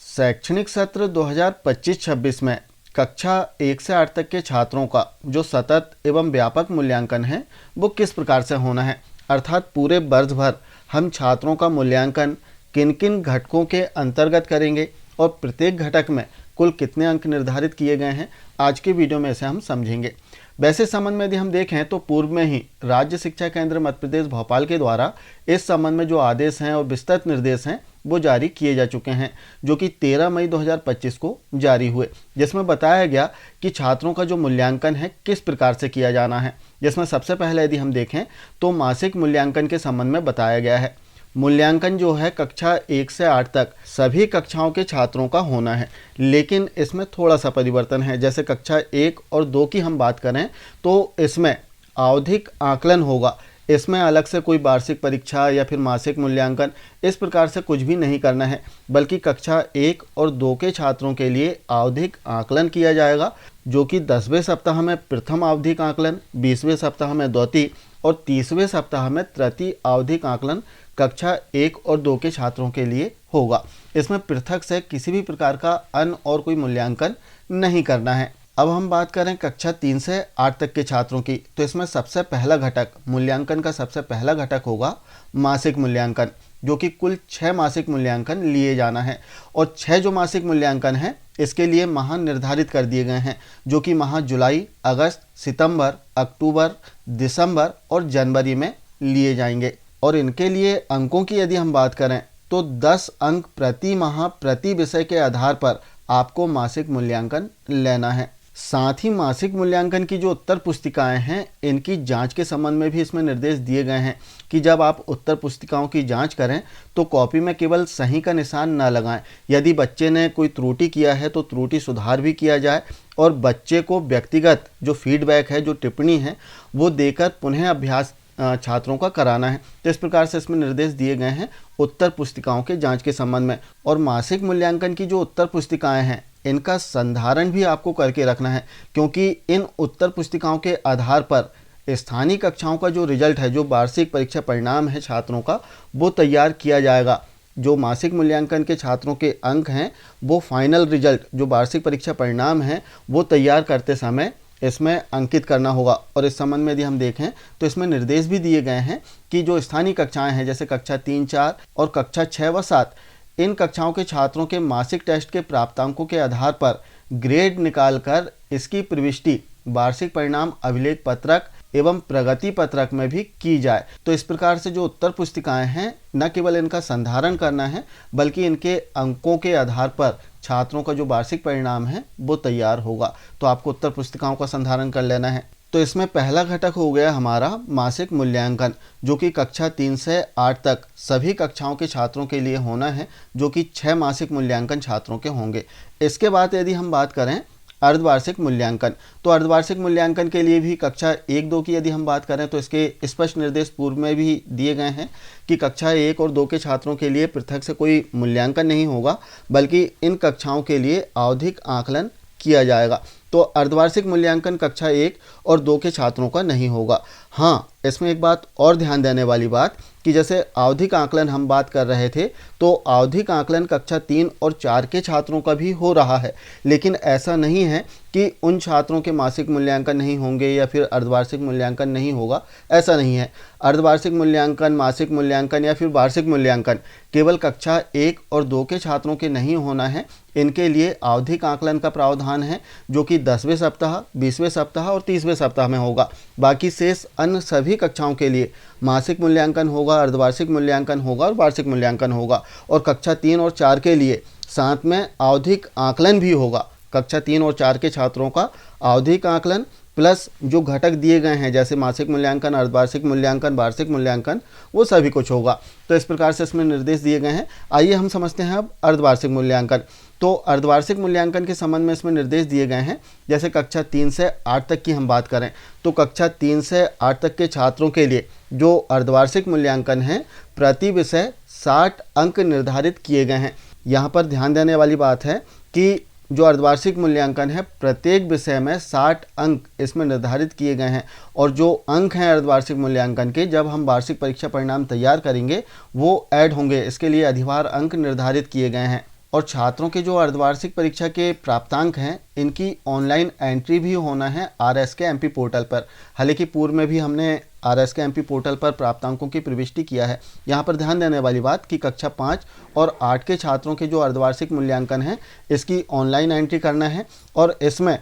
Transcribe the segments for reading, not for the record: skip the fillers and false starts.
शैक्षणिक सत्र 2025-26 में कक्षा 1 से 8 तक के छात्रों का जो सतत एवं व्यापक मूल्यांकन है वो किस प्रकार से होना है, अर्थात पूरे वर्ष भर हम छात्रों का मूल्यांकन किन किन घटकों के अंतर्गत करेंगे और प्रत्येक घटक में कुल कितने अंक निर्धारित किए गए हैं, आज के वीडियो में इसे हम समझेंगे। वैसे संबंध में यदि हम देखें तो पूर्व में ही राज्य शिक्षा केंद्र मध्य प्रदेश भोपाल के द्वारा इस संबंध में जो आदेश हैं और विस्तृत निर्देश हैं वो जारी किए जा चुके हैं, जो कि 13 मई 2025 को जारी हुए, जिसमें बताया गया कि छात्रों का जो मूल्यांकन है किस प्रकार से किया जाना है। जिसमें सबसे पहले यदि हम देखें तो मासिक मूल्यांकन के संबंध में बताया गया है। मूल्यांकन जो है कक्षा 1 से 8 तक सभी कक्षाओं के छात्रों का होना है, लेकिन इसमें थोड़ा सा परिवर्तन है। जैसे कक्षा 1 और 2 की हम बात करें तो इसमें आवधिक आकलन होगा, इसमें अलग से कोई वार्षिक परीक्षा या फिर मासिक मूल्यांकन इस प्रकार से कुछ भी नहीं करना है, बल्कि कक्षा 1 और 2 के छात्रों के लिए आवधिक आकलन किया जाएगा, जो कि 10वें सप्ताह में प्रथम आवधिक आकलन, 20वें सप्ताह में द्वितीय और 30वें सप्ताह में तृतीय आवधिक आकलन कक्षा 1 और 2 के छात्रों के लिए होगा। इसमें पृथक से किसी भी प्रकार का अन्य और कोई मूल्यांकन नहीं करना है। अब हम बात करें कक्षा 3 से 8 तक के छात्रों की, तो इसमें सबसे पहला घटक मूल्यांकन का सबसे पहला घटक होगा मासिक मूल्यांकन, जो कि कुल 6 मासिक मूल्यांकन लिए जाना है। और 6 जो मासिक मूल्यांकन हैं इसके लिए माह निर्धारित कर दिए गए हैं, जो कि माह जुलाई, अगस्त, सितंबर, अक्टूबर, दिसंबर और जनवरी में लिए जाएंगे। और इनके लिए अंकों की यदि हम बात करें तो 10 अंक प्रति माह प्रति विषय के आधार पर आपको मासिक मूल्यांकन लेना है। साथ ही मासिक मूल्यांकन की जो उत्तर पुस्तिकाएं हैं इनकी जांच के संबंध में भी इसमें निर्देश दिए गए हैं कि जब आप उत्तर पुस्तिकाओं की जांच करें तो कॉपी में केवल सही का निशान न लगाएं। यदि बच्चे ने कोई त्रुटि किया है तो त्रुटि सुधार भी किया जाए और बच्चे को व्यक्तिगत जो फीडबैक है, जो टिप्पणी है, वो देकर पुनः अभ्यास छात्रों का कराना है। तो इस प्रकार से इसमें निर्देश दिए गए हैं उत्तर पुस्तिकाओं के जांच के संबंध में। और मासिक मूल्यांकन की जो उत्तर पुस्तिकाएं हैं इनका संधारण भी आपको करके रखना है, क्योंकि इन उत्तर पुस्तिकाओं के आधार पर स्थानीय कक्षाओं का जो रिजल्ट है, जो वार्षिक परीक्षा परिणाम है छात्रों का, वो तैयार किया जाएगा। जो मासिक मूल्यांकन के छात्रों के अंक हैं वो फाइनल रिजल्ट, जो वार्षिक परीक्षा परिणाम है, वो तैयार करते समय इसमें अंकित करना होगा। और इस संबंध में यदि हम देखें तो इसमें निर्देश भी दिए गए हैं कि जो स्थानीय कक्षाएं हैं जैसे कक्षा 3, 4 और कक्षा 6 व 7, इन कक्षाओं के छात्रों के मासिक टेस्ट के प्राप्तांकों के आधार पर ग्रेड निकालकर इसकी प्रविष्टि वार्षिक परिणाम अभिलेख पत्रक एवं प्रगति पत्रक में भी की जाए। तो इस प्रकार से जो उत्तर पुस्तिकाएं हैं न केवल इनका संधारण करना है, बल्कि इनके अंकों के आधार पर छात्रों का जो वार्षिक परिणाम है वो तैयार होगा। तो आपको उत्तर पुस्तिकाओं का संधारण कर लेना है। तो इसमें पहला घटक हो गया हमारा मासिक मूल्यांकन, जो कि कक्षा 3 से 8 तक सभी कक्षाओं के छात्रों के लिए होना है, जो कि 6 मासिक मूल्यांकन छात्रों के होंगे। इसके बाद यदि हम बात करें अर्धवार्षिक मूल्यांकन, तो अर्धवार्षिक मूल्यांकन के लिए भी कक्षा 1, 2 की यदि हम बात करें तो इसके स्पष्ट निर्देश पूर्व में भी दिए गए हैं कि कक्षा 1 और 2 के छात्रों के लिए पृथक से कोई मूल्यांकन नहीं होगा, बल्कि इन कक्षाओं के लिए आवधिक आकलन किया जाएगा। तो अर्धवार्षिक मूल्यांकन कक्षा 1 और 2 के छात्रों का नहीं होगा। हाँ, इसमें एक बात और ध्यान देने वाली बात कि जैसे आवधिक आकलन हम बात कर रहे थे, तो आवधिक आकलन कक्षा 3 और 4 के छात्रों का भी हो रहा है, लेकिन ऐसा नहीं है कि उन छात्रों के मासिक मूल्यांकन नहीं होंगे या फिर अर्धवार्षिक मूल्यांकन नहीं होगा, ऐसा नहीं है। अर्धवार्षिक मूल्यांकन, मासिक मूल्यांकन या फिर वार्षिक मूल्यांकन केवल कक्षा 1 और 2 के छात्रों के नहीं होना है। इनके लिए आवधिक आकलन का प्रावधान है, जो कि 10वें सप्ताह, 20वें सप्ताह और 30वें सप्ताह में होगा। बाकी शेष अन्य सभी कक्षाओं के लिए मासिक मूल्यांकन होगा, अर्धवार्षिक मूल्यांकन होगा और वार्षिक मूल्यांकन होगा। और कक्षा 3 और 4 के लिए साथ में आवधिक आकलन भी होगा। कक्षा 3 और 4 के छात्रों का आवधिक आकलन प्लस जो घटक दिए गए हैं जैसे मासिक मूल्यांकन, अर्धवार्षिक मूल्यांकन, वार्षिक मूल्यांकन, वो सभी कुछ होगा। तो इस प्रकार से इसमें निर्देश दिए गए हैं। आइए हम समझते हैं अब अर्धवार्षिक मूल्यांकन। तो अर्धवार्षिक मूल्यांकन के संबंध में इसमें निर्देश दिए गए हैं। जैसे कक्षा 3 से 8 तक की हम बात करें तो कक्षा 3 से 8 तक के छात्रों के लिए जो अर्धवार्षिक मूल्यांकन है, प्रति विषय 60 अंक निर्धारित किए गए हैं। यहाँ पर ध्यान देने वाली बात है कि जो अर्धवार्षिक मूल्यांकन है प्रत्येक विषय में 60 अंक इसमें निर्धारित किए गए हैं। और जो अंक हैं अर्धवार्षिक मूल्यांकन के, जब हम वार्षिक परीक्षा परिणाम तैयार करेंगे वो ऐड होंगे। इसके लिए अधिभार अंक निर्धारित किए गए हैं। और छात्रों के जो अर्धवार्षिक परीक्षा के प्राप्तांक हैं इनकी ऑनलाइन एंट्री भी होना है RSK-MP पोर्टल पर। हालांकि पूर्व में भी हमने RSK-MP पोर्टल पर प्राप्तांकों की प्रविष्टि किया है। यहाँ पर ध्यान देने वाली बात कि कक्षा 5 और 8 के छात्रों के जो अर्धवार्षिक मूल्यांकन है इसकी ऑनलाइन एंट्री करना है। और इसमें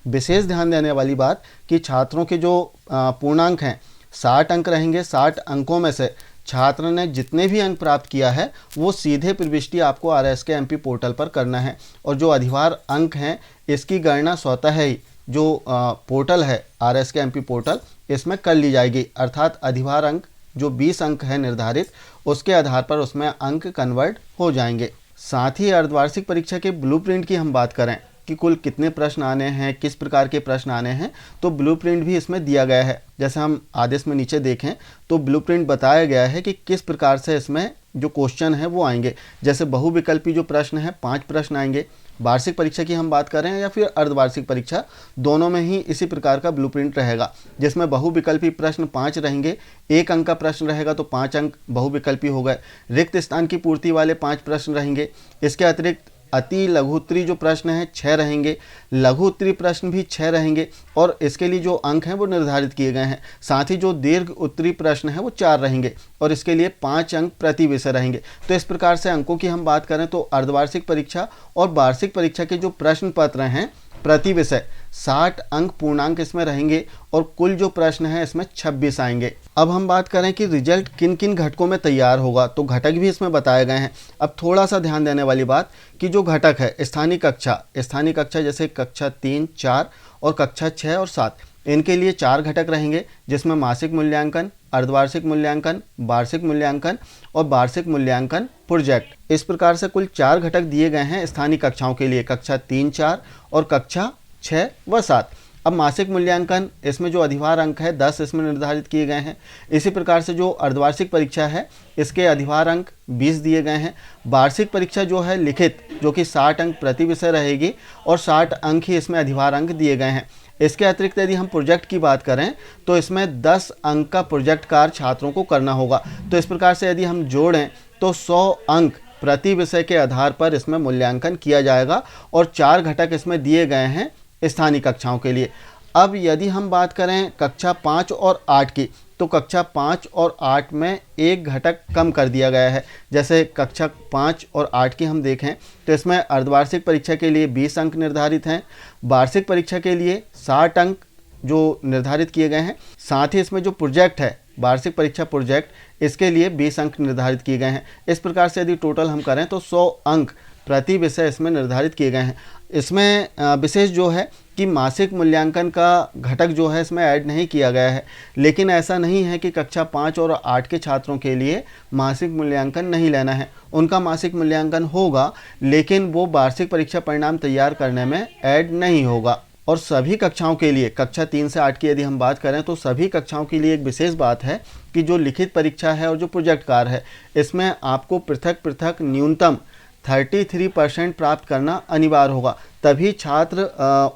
विशेष ध्यान देने वाली बात कि छात्रों के जो पूर्णांक हैं 60 अंक रहेंगे। 60 अंकों में से छात्र ने जितने भी अंक प्राप्त किया है वो सीधे प्रविष्टि आपको RSK-MP पोर्टल पर करना है। और जो अधिभार अंक हैं इसकी गणना स्वतः ही जो पोर्टल है RSK-MP पोर्टल इसमें कर ली जाएगी। अर्थात अधिभार अंक जो 20 अंक है निर्धारित उसके आधार पर उसमें अंक कन्वर्ट हो जाएंगे। साथ ही अर्धवार्षिक परीक्षा के ब्लूप्रिंट की हम बात करें कि कुल कितने प्रश्न आने हैं, किस प्रकार के प्रश्न आने हैं, तो ब्लूप्रिंट भी इसमें दिया गया है। जैसे हम आदेश में नीचे देखें तो ब्लूप्रिंट बताया गया है कि किस प्रकार से इसमें जो क्वेश्चन है वो आएंगे। जैसे बहुविकल्पी जो प्रश्न है 5 प्रश्न आएंगे। वार्षिक परीक्षा की हम बात करें या फिर अर्धवार्षिक परीक्षा, दोनों में ही इसी प्रकार का ब्लूप्रिंट रहेगा, जिसमें बहुविकल्पी प्रश्न 5 रहेंगे। 1 अंक का प्रश्न रहेगा तो 5 अंक बहुविकल्पी हो गए। रिक्त स्थान की पूर्ति वाले 5 प्रश्न रहेंगे। इसके अतिरिक्त अति लघु उत्तरी जो प्रश्न है 6 रहेंगे। लघु उत्तरी प्रश्न भी 6 रहेंगे और इसके लिए जो अंक हैं वो निर्धारित किए गए हैं। साथ ही जो दीर्घ उत्तरी प्रश्न है वो 4 रहेंगे और इसके लिए 5 अंक प्रति विषय रहेंगे। तो इस प्रकार से अंकों की हम बात करें तो अर्धवार्षिक परीक्षा और वार्षिक परीक्षा के जो प्रश्न पत्र हैं प्रति विषय 60 अंक पूर्णांक इसमें रहेंगे और कुल जो प्रश्न है इसमें 26 आएंगे। अब हम बात करें कि रिजल्ट किन किन घटकों में तैयार होगा, तो घटक भी इसमें बताए गए हैं। अब थोड़ा सा ध्यान देने वाली बात कि जो घटक है स्थानीय कक्षा जैसे कक्षा 3, 4 और कक्षा 6 और 7, इनके लिए 4 घटक रहेंगे, जिसमें मासिक मूल्यांकन, अर्धवार्षिक मूल्यांकन, वार्षिक मूल्यांकन और वार्षिक मूल्यांकन प्रोजेक्ट। इस प्रकार से कुल 4 घटक दिए गए हैं स्थानीय कक्षाओं के लिए, कक्षा 3, 4 और कक्षा 6 व 7। अब मासिक मूल्यांकन, इसमें जो अधिभार अंक है 10 इसमें निर्धारित किए गए हैं। इसी प्रकार से जो अर्धवार्षिक परीक्षा है इसके अधिभार अंक 20 दिए गए हैं। वार्षिक परीक्षा जो है लिखित, जो कि 60 अंक प्रति विषय रहेगी और 60 अंक ही इसमें अधिभार अंक दिए गए हैं। इसके अतिरिक्त यदि हम प्रोजेक्ट की बात करें तो इसमें 10 अंक का प्रोजेक्ट कार्य छात्रों को करना होगा। तो इस प्रकार से यदि हम जोड़ें तो 100 अंक प्रति विषय के आधार पर इसमें मूल्यांकन किया जाएगा और 4 घटक इसमें दिए गए हैं स्थानीय कक्षाओं के लिए। अब यदि हम बात करें कक्षा 5 और 8 की, तो कक्षा 5 और 8 में एक घटक कम कर दिया गया है। जैसे कक्षा 5 और 8 की हम देखें तो इसमें अर्धवार्षिक परीक्षा के लिए 20 अंक निर्धारित हैं, वार्षिक परीक्षा के लिए 60 अंक जो निर्धारित किए गए हैं। साथ ही इसमें जो प्रोजेक्ट है वार्षिक परीक्षा प्रोजेक्ट, इसके लिए 20 अंक निर्धारित किए गए हैं। इस प्रकार से यदि टोटल हम करें तो 100 अंक प्रति विषय इसमें निर्धारित किए गए हैं। इसमें विशेष जो है कि मासिक मूल्यांकन का घटक जो है इसमें ऐड नहीं किया गया है, लेकिन ऐसा नहीं है कि कक्षा 5 और 8 के छात्रों के लिए मासिक मूल्यांकन नहीं लेना है। उनका मासिक मूल्यांकन होगा, लेकिन वो वार्षिक परीक्षा परिणाम तैयार करने में ऐड नहीं होगा। और सभी कक्षाओं के लिए, कक्षा 3 से 8 की यदि हम बात करें तो सभी कक्षाओं के लिए एक विशेष बात है कि जो लिखित परीक्षा है और जो प्रोजेक्ट कार्य है इसमें आपको पृथक पृथक न्यूनतम 33% प्राप्त करना अनिवार्य होगा, तभी छात्र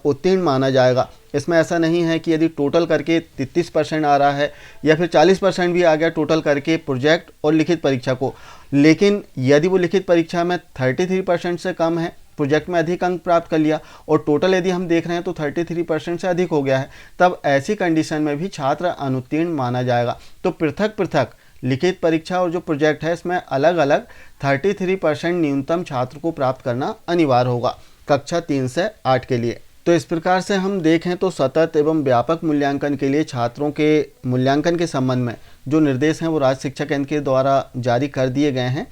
उत्तीर्ण माना जाएगा। इसमें ऐसा नहीं है कि यदि टोटल करके 33% आ रहा है या फिर 40% भी आ गया टोटल करके प्रोजेक्ट और लिखित परीक्षा को, लेकिन यदि वो लिखित परीक्षा में 33% से कम है, प्रोजेक्ट में अधिक अंक प्राप्त कर लिया और टोटल यदि हम देख रहे हैं तो 33% से अधिक हो गया है, तब ऐसी कंडीशन में भी छात्र अनुत्तीर्ण माना जाएगा। तो पृथक पृथक लिखित परीक्षा और जो प्रोजेक्ट है इसमें अलग अलग 33% न्यूनतम छात्र को प्राप्त करना अनिवार्य होगा कक्षा 3 से 8 के लिए। तो इस प्रकार से हम देखें तो सतत एवं व्यापक मूल्यांकन के लिए छात्रों के मूल्यांकन के संबंध में जो निर्देश हैं वो राज्य शिक्षा केंद्र के द्वारा जारी कर दिए गए हैं।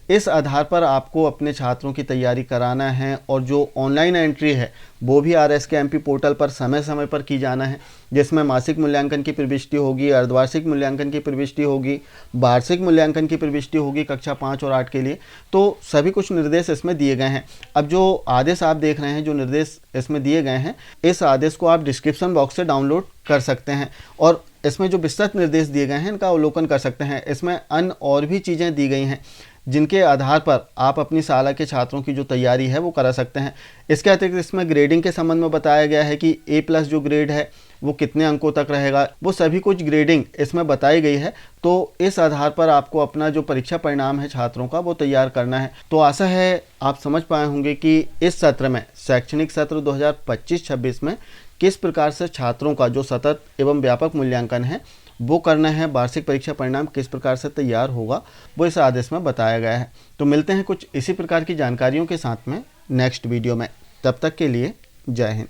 इस आधार पर आपको अपने छात्रों की तैयारी कराना है और जो ऑनलाइन एंट्री है वो भी RSK-MP पोर्टल पर समय समय पर की जाना है, जिसमें मासिक मूल्यांकन की प्रविष्टि होगी, अर्धवार्षिक मूल्यांकन की प्रविष्टि होगी, वार्षिक मूल्यांकन की प्रविष्टि होगी कक्षा 5 और 8 के लिए। तो सभी कुछ निर्देश इसमें दिए गए हैं। अब जो आदेश आप देख रहे हैं, जो निर्देश इसमें दिए गए हैं, इस आदेश को आप डिस्क्रिप्शन बॉक्स से डाउनलोड कर सकते हैं और इसमें जो विस्तृत निर्देश दिए गए हैं इनका अवलोकन कर सकते हैं। इसमें अन्य और भी चीज़ें दी गई हैं जिनके आधार पर आप अपनी शाला के छात्रों की जो तैयारी है वो करा सकते हैं। इसके अतिरिक्त इसमें ग्रेडिंग के संबंध में बताया गया है कि A+ जो ग्रेड है वो कितने अंकों तक रहेगा, वो सभी कुछ ग्रेडिंग इसमें बताई गई है। तो इस आधार पर आपको अपना जो परीक्षा परिणाम है छात्रों का वो तैयार करना है। तो आशा है आप समझ पाए होंगे कि इस सत्र में, शैक्षणिक सत्र 2025-26 में किस प्रकार से छात्रों का जो सतत एवं व्यापक मूल्यांकन है वो करना है, वार्षिक परीक्षा परिणाम किस प्रकार से तैयार होगा वो इस आदेश में बताया गया है। तो मिलते हैं कुछ इसी प्रकार की जानकारियों के साथ में नेक्स्ट वीडियो में। तब तक के लिए जय हिंद।